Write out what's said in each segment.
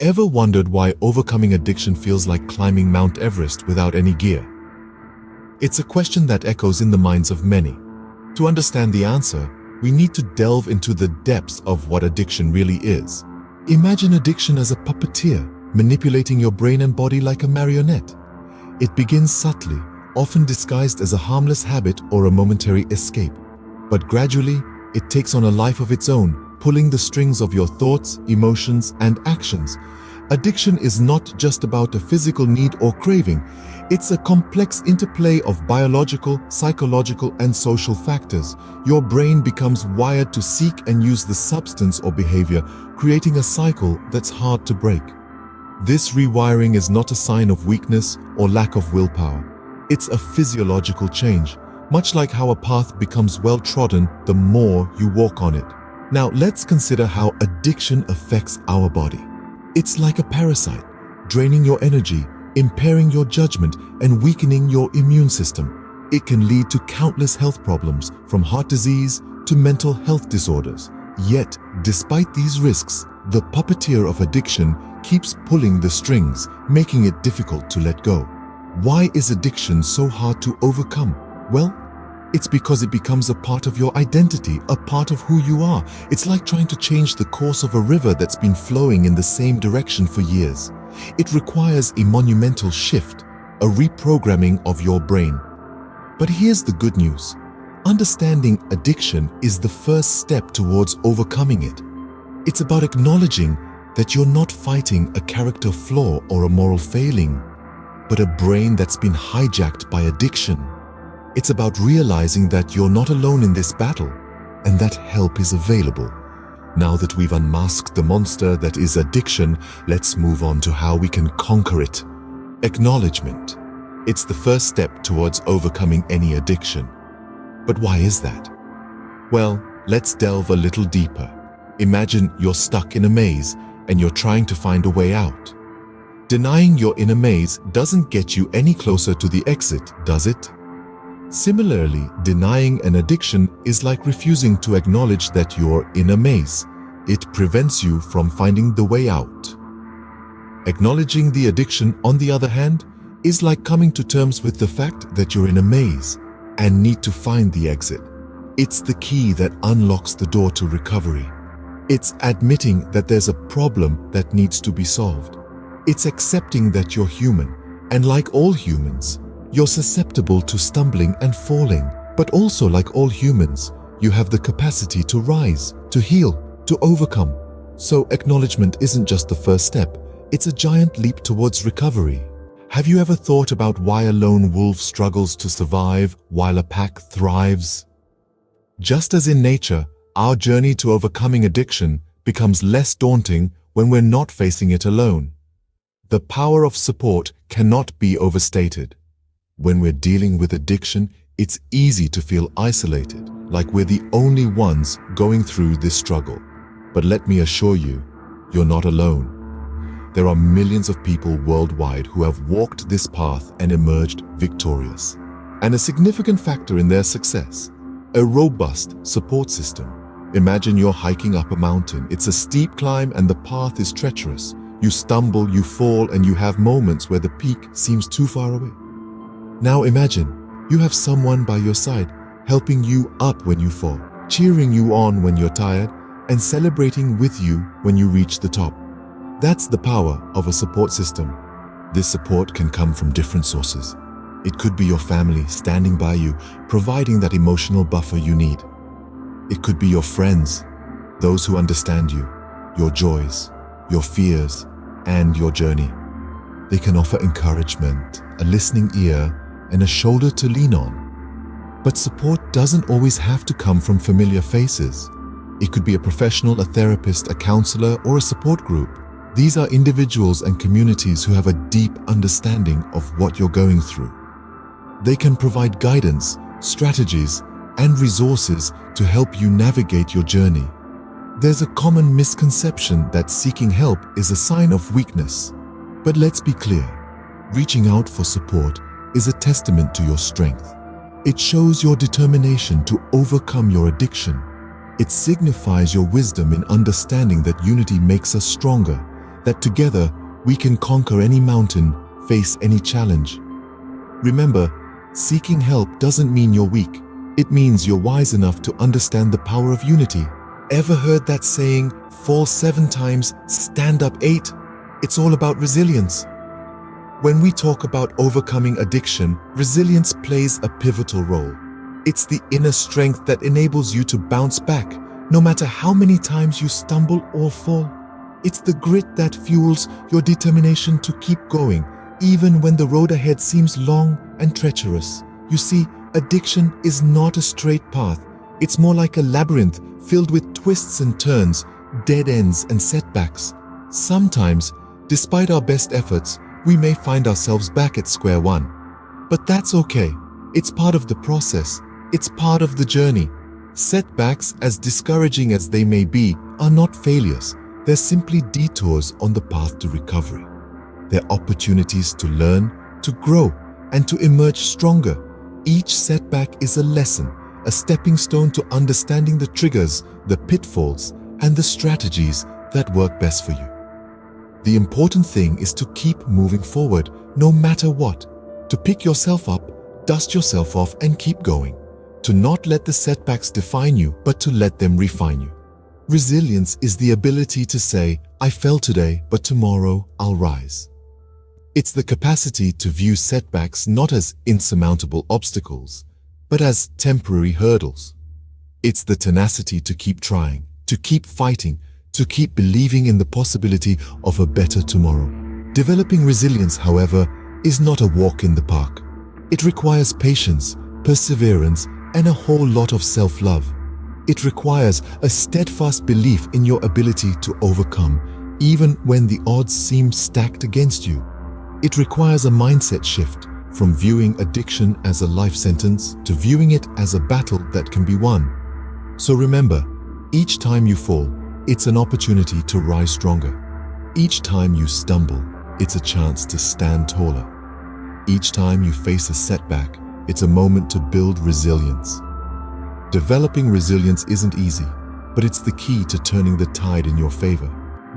Ever wondered why overcoming addiction feels like climbing Mount Everest without any gear? It's a question that echoes in the minds of many. To understand the answer, we need to delve into the depths of what addiction really is. Imagine addiction as a puppeteer, manipulating your brain and body like a marionette. It begins subtly, often disguised as a harmless habit or a momentary escape. But gradually, it takes on a life of its own, pulling the strings of your thoughts, emotions, and actions. Addiction is not just about a physical need or craving. It's a complex interplay of biological, psychological, and social factors. Your brain becomes wired to seek and use the substance or behavior, creating a cycle that's hard to break. This rewiring is not a sign of weakness or lack of willpower. It's a physiological change, much like how a path becomes well-trodden the more you walk on it. Now, let's consider how addiction affects our body. It's like a parasite, draining your energy, impairing your judgment, and weakening your immune system. It can lead to countless health problems, from heart disease to mental health disorders. Yet, despite these risks, the puppeteer of addiction keeps pulling the strings, making it difficult to let go. Why is addiction so hard to overcome? Well, it's because it becomes a part of your identity, a part of who you are. It's like trying to change the course of a river that's been flowing in the same direction for years. It requires a monumental shift, a reprogramming of your brain. But here's the good news. Understanding addiction is the first step towards overcoming it. It's about acknowledging that you're not fighting a character flaw or a moral failing, but a brain that's been hijacked by addiction. It's about realizing that you're not alone in this battle and that help is available. Now that we've unmasked the monster that is addiction, let's move on to how we can conquer it. Acknowledgement. It's the first step towards overcoming any addiction. But why is that? Well, let's delve a little deeper. Imagine you're stuck in a maze and you're trying to find a way out. Denying you're in a maze doesn't get you any closer to the exit, does it? Similarly, denying an addiction is like refusing to acknowledge that you're in a maze. It prevents you from finding the way out. Acknowledging the addiction, on the other hand, is like coming to terms with the fact that you're in a maze and need to find the exit. It's the key that unlocks the door to recovery. It's admitting that there's a problem that needs to be solved. It's accepting that you're human, and like all humans, you're susceptible to stumbling and falling. But also, like all humans, you have the capacity to rise, to heal, to overcome. So acknowledgement isn't just the first step, it's a giant leap towards recovery. Have you ever thought about why a lone wolf struggles to survive while a pack thrives? Just as in nature, our journey to overcoming addiction becomes less daunting when we're not facing it alone. The power of support cannot be overstated. When we're dealing with addiction, it's easy to feel isolated, like we're the only ones going through this struggle. But let me assure you, you're not alone. There are millions of people worldwide who have walked this path and emerged victorious. And a significant factor in their success, a robust support system. Imagine you're hiking up a mountain. It's a steep climb and the path is treacherous. You stumble, you fall, and you have moments where the peak seems too far away. Now imagine you have someone by your side, helping you up when you fall, cheering you on when you're tired, and celebrating with you when you reach the top. That's the power of a support system. This support can come from different sources. It could be your family standing by you, providing that emotional buffer you need. It could be your friends, those who understand you, your joys, your fears, and your journey. They can offer encouragement, a listening ear, and a shoulder to lean on. But support doesn't always have to come from familiar faces. It could be a professional, a therapist, a counselor, or a support group. These are individuals and communities who have a deep understanding of what you're going through. They can provide guidance, strategies, and resources to help you navigate your journey. There's a common misconception that seeking help is a sign of weakness. But let's be clear, reaching out for support is a testament to your strength. It shows your determination to overcome your addiction. It signifies your wisdom in understanding that unity makes us stronger, that together we can conquer any mountain, face any challenge. Remember, seeking help doesn't mean you're weak. It means you're wise enough to understand the power of unity. Ever heard that saying, fall 7 times, stand up 8? It's all about resilience. When we talk about overcoming addiction, resilience plays a pivotal role. It's the inner strength that enables you to bounce back, no matter how many times you stumble or fall. It's the grit that fuels your determination to keep going, even when the road ahead seems long and treacherous. You see, addiction is not a straight path. It's more like a labyrinth filled with twists and turns, dead ends and setbacks. Sometimes, despite our best efforts, we may find ourselves back at square one. But that's okay. It's part of the process. It's part of the journey. Setbacks, as discouraging as they may be, are not failures. They're simply detours on the path to recovery. They're opportunities to learn, to grow, and to emerge stronger. Each setback is a lesson, a stepping stone to understanding the triggers, the pitfalls, and the strategies that work best for you. The important thing is to keep moving forward, no matter what. To pick yourself up, dust yourself off, and keep going. To not let the setbacks define you, but to let them refine you. Resilience is the ability to say, I fell today, but tomorrow I'll rise. It's the capacity to view setbacks not as insurmountable obstacles, but as temporary hurdles. It's the tenacity to keep trying, to keep fighting, to keep believing in the possibility of a better tomorrow. Developing resilience, however, is not a walk in the park. It requires patience, perseverance, and a whole lot of self-love. It requires a steadfast belief in your ability to overcome, even when the odds seem stacked against you. It requires a mindset shift from viewing addiction as a life sentence to viewing it as a battle that can be won. So remember, each time you fall, it's an opportunity to rise stronger. Each time you stumble, it's a chance to stand taller. Each time you face a setback, it's a moment to build resilience. Developing resilience isn't easy, but it's the key to turning the tide in your favor.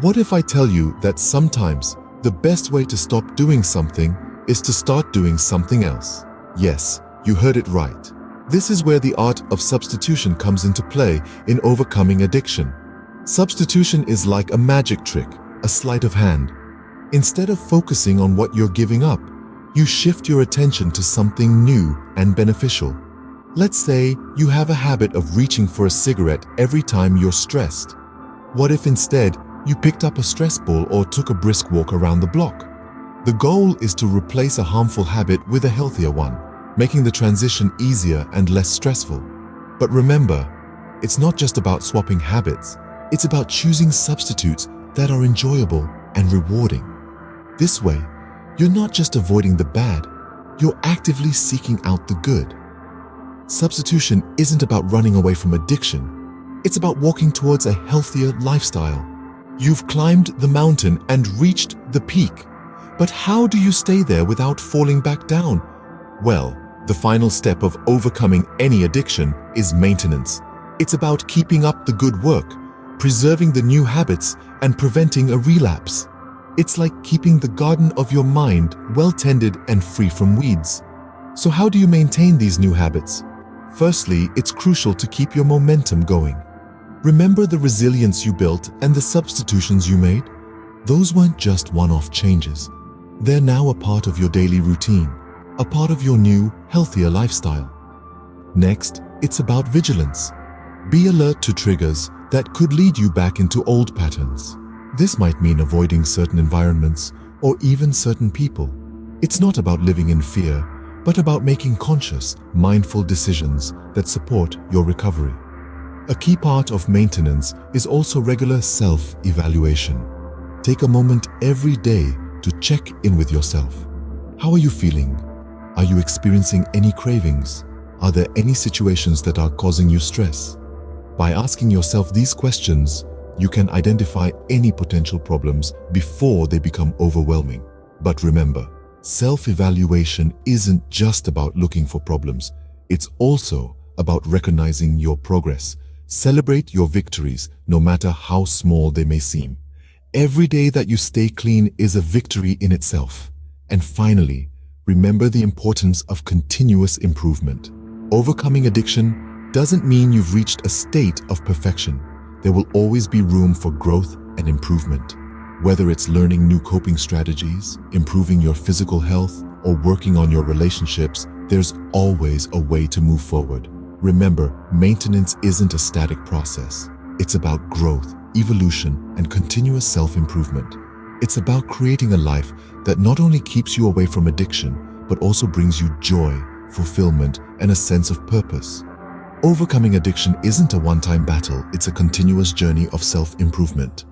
What if I tell you that sometimes the best way to stop doing something is to start doing something else? Yes, you heard it right. This is where the art of substitution comes into play in overcoming addiction. Substitution is like a magic trick, a sleight of hand. Instead of focusing on what you're giving up, you shift your attention to something new and beneficial. Let's say you have a habit of reaching for a cigarette every time you're stressed. What if instead you picked up a stress ball or took a brisk walk around the block? The goal is to replace a harmful habit with a healthier one, making the transition easier and less stressful. But remember, it's not just about swapping habits. It's about choosing substitutes that are enjoyable and rewarding. This way, you're not just avoiding the bad, you're actively seeking out the good. Substitution isn't about running away from addiction. It's about walking towards a healthier lifestyle. You've climbed the mountain and reached the peak. But how do you stay there without falling back down? Well, the final step of overcoming any addiction is maintenance. It's about keeping up the good work, preserving the new habits, and preventing a relapse. It's like keeping the garden of your mind well-tended and free from weeds. So how do you maintain these new habits? Firstly, it's crucial to keep your momentum going. Remember the resilience you built and the substitutions you made? Those weren't just one-off changes. They're now a part of your daily routine, a part of your new, healthier lifestyle. Next, it's about vigilance. Be alert to triggers that could lead you back into old patterns. This might mean avoiding certain environments or even certain people. It's not about living in fear, but about making conscious, mindful decisions that support your recovery. A key part of maintenance is also regular self-evaluation. Take a moment every day to check in with yourself. How are you feeling? Are you experiencing any cravings? Are there any situations that are causing you stress? By asking yourself these questions, you can identify any potential problems before they become overwhelming. But remember, self-evaluation isn't just about looking for problems. It's also about recognizing your progress. Celebrate your victories, no matter how small they may seem. Every day that you stay clean is a victory in itself. And finally, remember the importance of continuous improvement. Overcoming addiction doesn't mean you've reached a state of perfection. There will always be room for growth and improvement. Whether it's learning new coping strategies, improving your physical health, or working on your relationships, there's always a way to move forward. Remember, maintenance isn't a static process. It's about growth, evolution, and continuous self-improvement. It's about creating a life that not only keeps you away from addiction, but also brings you joy, fulfillment, and a sense of purpose. Overcoming addiction isn't a one-time battle, it's a continuous journey of self-improvement.